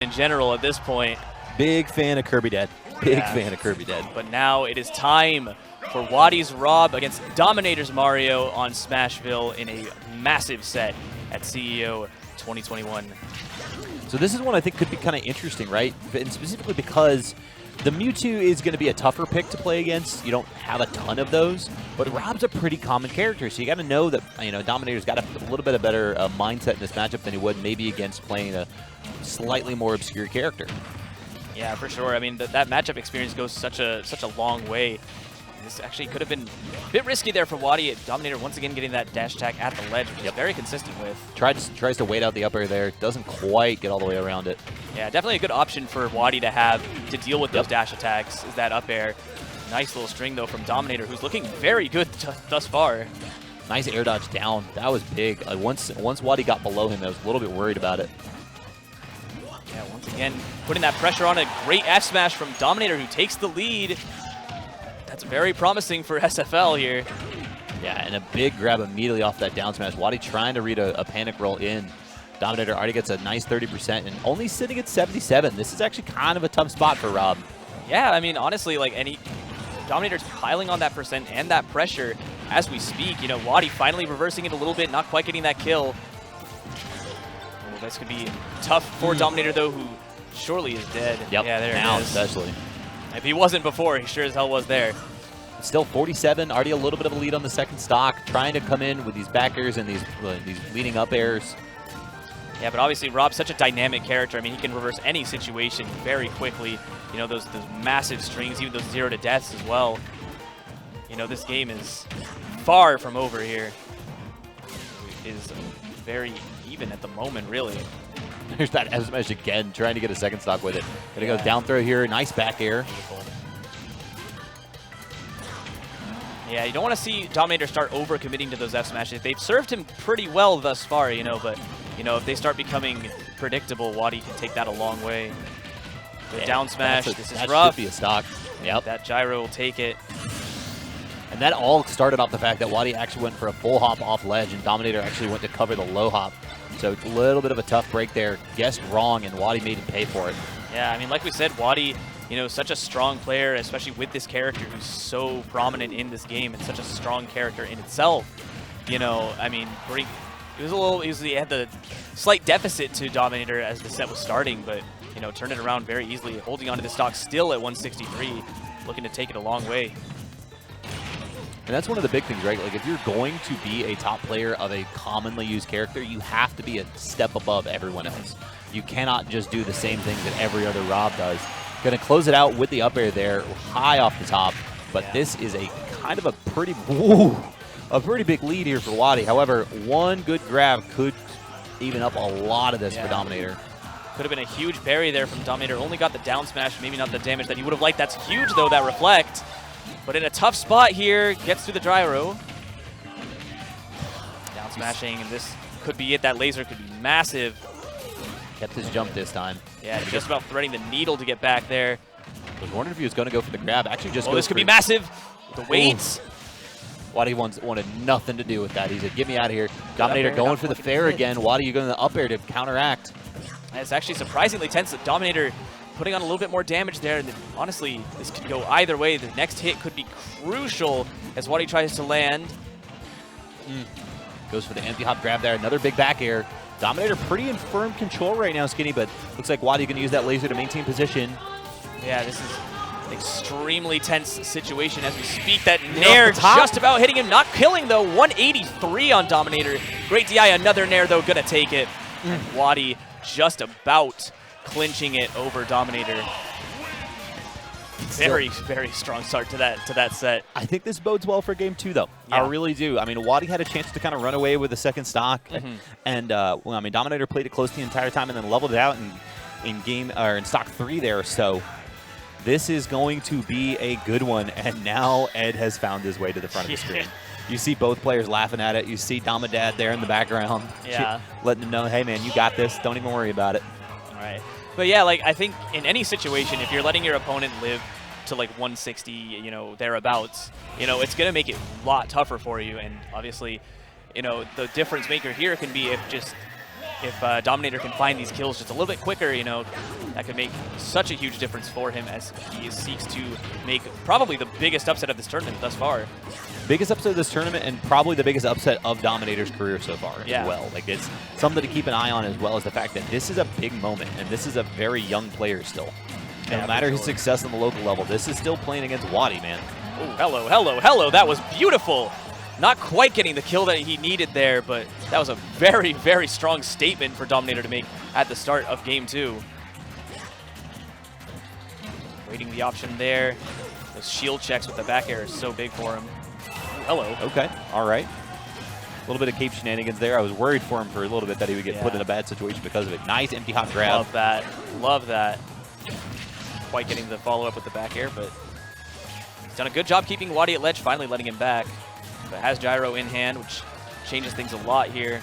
in general at this point. Big fan of Kirby Dead. Big fan of Kirby Dead. But now it is time for WaDi's Rob against Dominator's Mario on Smashville in a massive set at CEO 2021. So this is one I think could be kind of interesting, right? And specifically because the Mewtwo is going to be a tougher pick to play against. You don't have a ton of those, but Rob's a pretty common character, so you got to know that Dominator's got a little bit of better mindset in this matchup than he would maybe against playing a slightly more obscure character. Yeah, for sure. I mean, that matchup experience goes such a long way. This actually could have been a bit risky there for WaDi. Dominator once again getting that dash attack at the ledge, which he's very consistent with. Tries to wait out the up air there. Doesn't quite get all the way around it. Yeah, definitely a good option for WaDi to have to deal with those dash attacks is that up air. Nice little string, though, from Dominator, who's looking very good thus far. Nice air dodge down. That was big. Once WaDi got below him, I was a little bit worried about it. Yeah, once again, putting that pressure on. A great F smash from Dominator, who takes the lead. That's very promising for SFL here. Yeah, and a big grab immediately off that down smash. WaDi trying to read a panic roll in. Dominator already gets a nice 30% and only sitting at 77. This is actually kind of a tough spot for Rob. Yeah, I mean, honestly, like Dominator's piling on that percent and that pressure as we speak. WaDi finally reversing it a little bit, not quite getting that kill. Oh, this could be tough for Dominator, though, who surely is dead. Yep, yeah, there now it is. especially. If he wasn't before, he sure as hell was there. Still 47, already a little bit of a lead on the second stock, trying to come in with these back airs and these leading up airs. Yeah, but obviously Rob's such a dynamic character. I mean, he can reverse any situation very quickly. Those massive strings, even those 0 to deaths as well. This game is far from over here. It is very even at the moment, really. There's that F smash again, trying to get a second stock with it. Gonna go down throw here, nice back air. Beautiful. Yeah, you don't want to see Dominator start over-committing to those F smashes. They've served him pretty well thus far, but if they start becoming predictable, WaDi can take that a long way. The down smash, this is rough. Should be a stock. Yep. That gyro will take it. And that all started off the fact that WaDi actually went for a full hop off ledge, and Dominator actually went to cover the low hop. So a little bit of a tough break there. Guessed wrong, and WaDi made him pay for it. Yeah, I mean, like we said, WaDi, such a strong player, especially with this character who's so prominent in this game and such a strong character in itself. I mean, he had the slight deficit to Dominator as the set was starting, but, turned it around very easily, holding onto the stock still at 163, looking to take it a long way. And that's one of the big things, right? Like, if you're going to be a top player of a commonly used character, you have to be a step above everyone else. You cannot just do the same things that every other Rob does. Going to close it out with the up air there, high off the top. But this is a kind of a pretty big lead here for WaDi. However, one good grab could even up a lot of this for Dominator. Could have been a huge parry there from Dominator. Only got the down smash, maybe not the damage that he would have liked. That's huge, though, that reflect. But in a tough spot here, gets through the gyro. Down smashing, and this could be it. That laser could be massive. Kept his jump this time. Yeah, just about threading the needle to get back there. I was wondering if he was going to go for the grab. Actually, just this could be massive. The weights. WaDi wanted nothing to do with that. He said, get me out of here. Dominator going for the fair again. WaDi, you going to the up air to counteract. And it's actually surprisingly tense. That Dominator putting on a little bit more damage there. And honestly, this could go either way. The next hit could be crucial as WaDi tries to land. Goes for the empty hop grab there. Another big back air. Dominator pretty in firm control right now, Skinny, but looks like WaDi going to use that laser to maintain position. Yeah, this is an extremely tense situation as we speak. That Nair just about hitting him, not killing though. 183 on Dominator. Great DI, another Nair though, gonna take it. And WaDi just about clinching it over Dominator. Very, very strong start to that set. I think this bodes well for game 2, though. Yeah. I really do. I mean, WaDi had a chance to kind of run away with the second stock, and Dominator played it close the entire time and then leveled it out in stock 3 there. So this is going to be a good one. And now Ed has found his way to the front of the screen. You see both players laughing at it. You see Domadad there in the background, letting them know, hey man, you got this. Don't even worry about it. All right. But yeah, like I think in any situation, if you're letting your opponent live to like 160, thereabouts, it's going to make it a lot tougher for you. And obviously, the difference maker here can be if just if Dominator can find these kills just a little bit quicker, you know, that could make such a huge difference for him as he seeks to make probably the biggest upset of this tournament thus far. Biggest upset of this tournament and probably the biggest upset of Dominator's career so far Yeah. as well. Like, it's something to keep an eye on, as well as the fact that this is a big moment and this is a very young player still. Yeah, No matter his sure. success on the local level, this is still playing against WaDi, man. Oh, hello, hello, hello. That was beautiful. Not quite getting the kill that he needed there, but that was a very, very strong statement for Dominator to make at the start of game 2. Waiting the option there. Those shield checks with the back air is so big for him. Ooh, hello. Okay, all right. A little bit of cape shenanigans there. I was worried for him for a little bit that he would get put in a bad situation because of it. Nice empty hop grab. Love that. Love that. Quite getting the follow-up with the back air, but he's done a good job keeping WaDi at ledge, finally letting him back. But has gyro in hand, which changes things a lot here.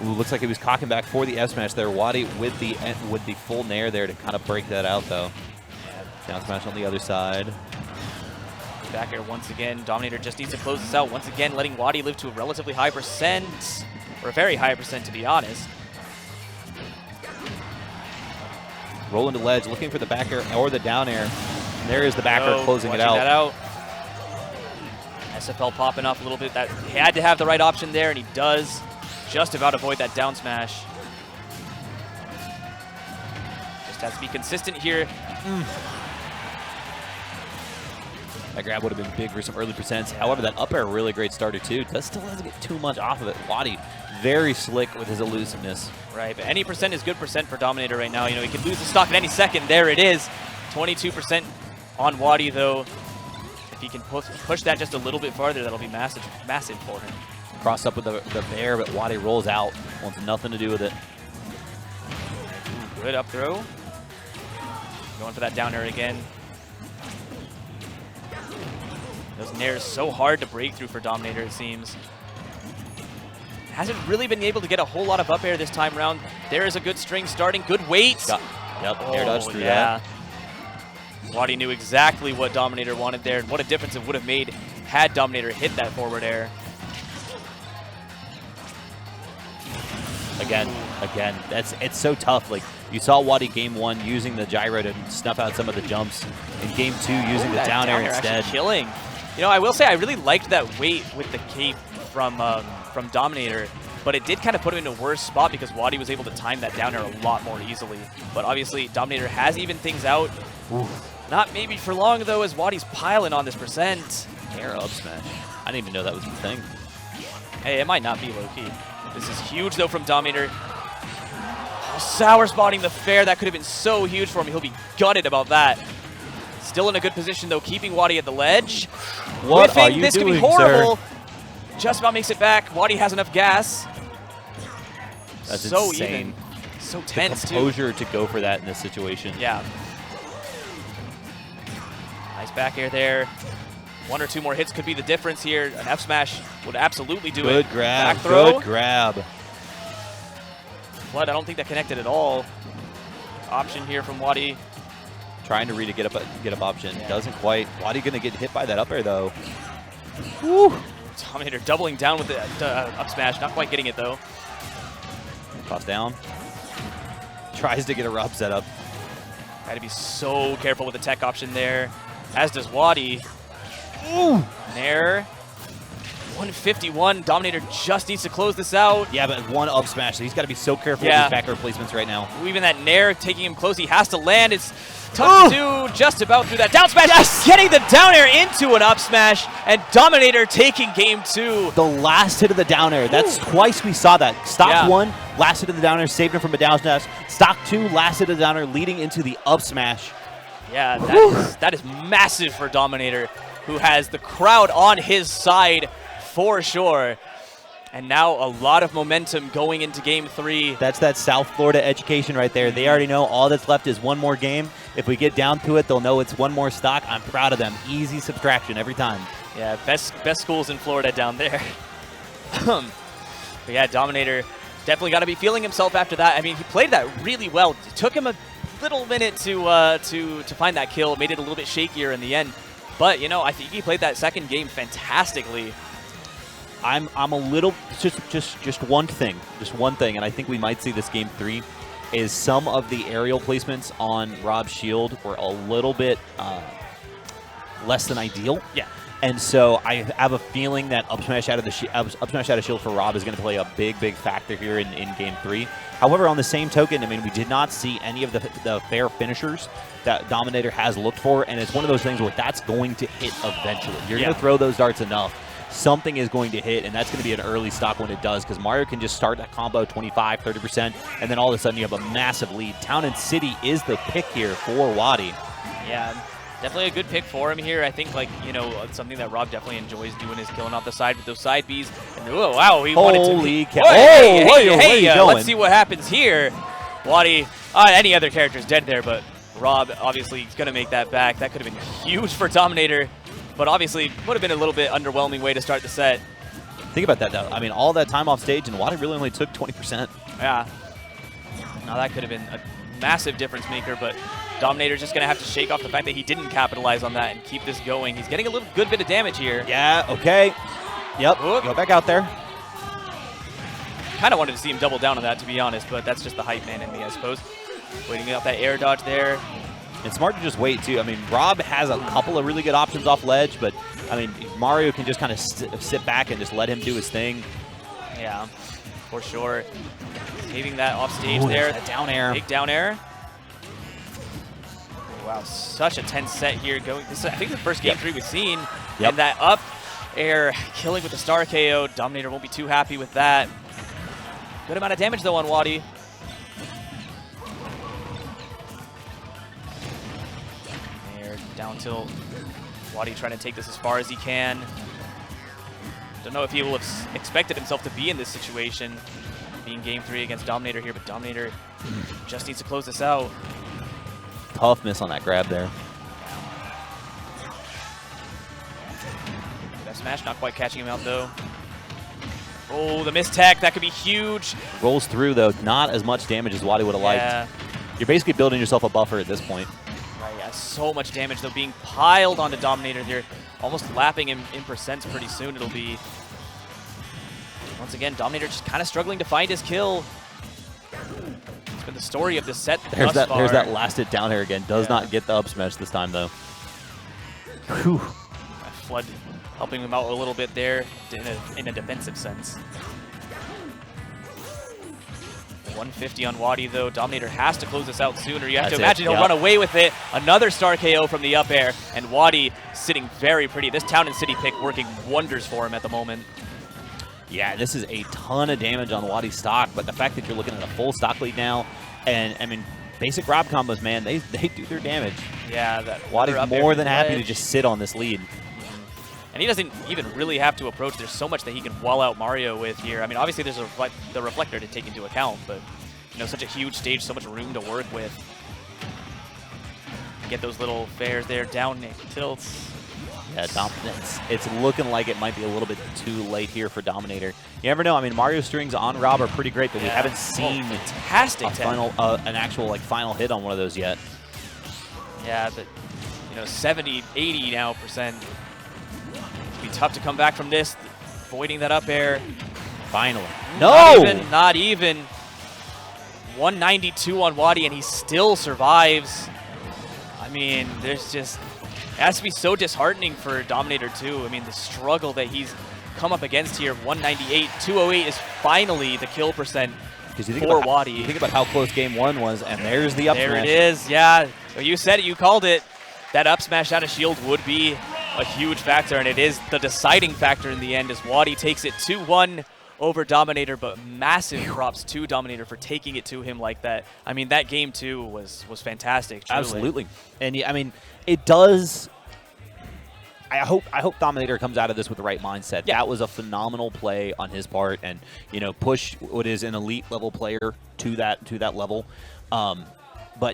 Ooh, looks like he was cocking back for the F smash there. WaDi with the full nair there to kind of break that out, though. Down smash on the other side. Back air once again. Dominator just needs to close this out. Once again, letting WaDi live to a relatively high percent, or a very high percent, to be honest. Rolling to ledge, looking for the back air or the down air. And there is the back air closing it Watching that out. out. SFL popping off a little bit. That he had to have the right option there, and he does just about avoid that down smash. Just has to be consistent here. That grab would have been big for some early percents. However, that up air, really great starter too. Still doesn't get too much off of it. WaDi, very slick with his elusiveness. Right, but any percent is good percent for Dominator right now. You know, he could lose the stock at any second. There it is. 22% on WaDi, though. If he can push that just a little bit farther, that'll be massive for him. Cross up with the bear, but WaDi rolls out. Wants nothing to do with it. Good up throw. Going for that down air again. Those nairs so hard to break through for Dominator, it seems. Hasn't really been able to get a whole lot of up air this time around. There is a good string starting. Good weight. Yep, air dodge through that. WaDi knew exactly what Dominator wanted there, and what a difference it would have made had Dominator hit that forward air. Again, it's so tough. Like, you saw WaDi game 1 using the gyro to snuff out some of the jumps. In game 2, using the down air instead. Killing. You know, I will say I really liked that weight with the cape from Dominator, but it did kind of put him in a worse spot because WaDi was able to time that down air a lot more easily. But obviously, Dominator has evened things out. Not maybe for long, though, as WaDi's piling on this percent. Air up smash. I didn't even know that was a thing. Hey, it might not be low-key. This is huge, though, from Dominator. Oh, sour spotting the fair. That could have been so huge for him. He'll be gutted about that. Still in a good position, though, keeping WaDi at the ledge. What Whiffing. are you This doing, could be horrible. sir? Just about makes it back. WaDi has enough gas. That's so insane. even. So The tense, too. composure to go for that in this situation. Yeah. Nice back air there. One or two more hits could be the difference here. An F smash would absolutely do it. Good grab. Back throw. Good grab. Flood, I don't think that connected at all. Option here from WaDi. Trying to read a get up option. Yeah. Doesn't quite. WaDi gonna get hit by that up air though. Woo. Dominator doubling down with the up smash. Not quite getting it though. Cross down. Tries to get a rub set up. Got to be so careful with the tech option there. As does WaDi. Ooh. Nair. 151. Dominator just needs to close this out. Yeah, but one up smash. So he's got to be so careful Yeah. with his back air placements right now. Even that Nair taking him close. He has to land. It's tough to do. Just about through that down smash. Yes! Getting the down air into an up smash. And Dominator taking game 2. The last hit of the down air. That's twice we saw that. Stock Yeah. 1, last hit of the down air, saved him from a down smash. Stock 2, last hit of the down air, leading into the up smash. Yeah, that is massive for Dominator, who has the crowd on his side for sure. And now a lot of momentum going into game 3. That's that South Florida education right there. They already know all that's left is one more game. If we get down to it, they'll know it's one more stock. I'm proud of them. Easy subtraction every time. Yeah, best schools in Florida down there. But yeah, Dominator definitely got to be feeling himself after that. I mean, he played that really well. It took him a little minute to find that kill. Made it a little bit shakier in the end. But, you know, I think he played that second game fantastically. I'm a little just one thing, and I think we might see this game 3 is some of the aerial placements on Rob's shield were a little bit less than ideal. Yeah. And so I have a feeling that up smash out of shield for Rob is going to play a big factor here in game 3. However, on the same token, I mean, we did not see any of the fair finishers that Dominator has looked for, and it's one of those things where that's going to hit eventually. You're going to throw those darts enough, something is going to hit, and that's going to be an early stock when it does, because Mario can just start that combo 25, 30%, and then all of a sudden you have a massive lead. Town and City is the pick here for WaDi. Yeah. Definitely a good pick for him here. I think, like, you know, something that Rob definitely enjoys doing is killing off the side with those side Bs. And, oh, wow, he wanted to. Holy cow. Hey, let's see what happens here. WaDi, any other character's dead there, but Rob obviously is going to make that back. That could have been huge for Dominator, but obviously would have been a little bit underwhelming way to start the set. Think about that, though. I mean, all that time off stage, and WaDi really only took 20%. Yeah. Now, that could have been a massive difference maker, but Dominator's just going to have to shake off the fact that he didn't capitalize on that and keep this going. He's getting a good bit of damage here. Yeah, okay. Yep, go back out there. Kind of wanted to see him double down on that, to be honest, but that's just the hype man in me, I suppose. Waiting out that air dodge there. It's smart to just wait, too. I mean, Rob has a couple of really good options off ledge, but, I mean, Mario can just kind of sit back and just let him do his thing. Yeah, for sure. Saving that off stage there. That down air. Big down air. Wow, such a tense set here. This is, I think, the first game 3 we've seen. Yep. And that up air killing with the star KO. Dominator won't be too happy with that. Good amount of damage, though, on WaDi. Air down tilt. WaDi trying to take this as far as he can. Don't know if he will have expected himself to be in this situation, being game 3 against Dominator here, but Dominator just needs to close this out. Tough miss on that grab there. That smash not quite catching him out, though. Oh, the missed tech. That could be huge. Rolls through, though. Not as much damage as WaDi would have liked. You're basically building yourself a buffer at this point. Right, yeah, so much damage, though, being piled onto Dominator. They're almost lapping him in percents pretty soon. It'll be, once again, Dominator just kind of struggling to find his kill. It's been the story of this set There's thus far. that last hit down here again. Does not get the up smash this time, though. Whew. That flood helping him out a little bit there in a defensive sense. 150 on WaDi, though. Dominator has to close this out sooner. You have to imagine he'll run away with it. Another star KO from the up air, and WaDi sitting very pretty. This Town and City pick working wonders for him at the moment. Yeah, this is a ton of damage on WaDi's stock, but the fact that you're looking at a full stock lead now, and I mean, basic Rob combos, man, they do their damage. Yeah, that WaDi's more than happy to just sit on this lead. And he doesn't even really have to approach. There's so much that he can wall out Mario with here. I mean, obviously there's the reflector to take into account, but you know, such a huge stage, so much room to work with. Get those little fares there, down tilts. Yeah, it's looking like it might be a little bit too late here for Dominator. You never know. I mean, Mario strings on Rob are pretty great, but we haven't seen fantastic an actual like final hit on one of those yet. Yeah, but you know, 70, 80 now %. It'd be tough to come back from this, avoiding that up air. Finally, not even. 192 on WaDi, and he still survives. I mean, there's just, it has to be so disheartening for Dominator too. I mean, the struggle that he's come up against here. 198, 208 is finally the kill percent for WaDi. You think about how close game 1 was, and there's the up smash. There it is, yeah. You said it, you called it. That up smash out of shield would be a huge factor, and it is the deciding factor in the end as WaDi takes it 2-1 over Dominator, but massive props to Dominator for taking it to him like that. I mean, that game too was fantastic. Truly. Absolutely, and yeah, I mean, it does. I hope Dominator comes out of this with the right mindset. Yeah. That was a phenomenal play on his part, and you know, push what is an elite level player to that level.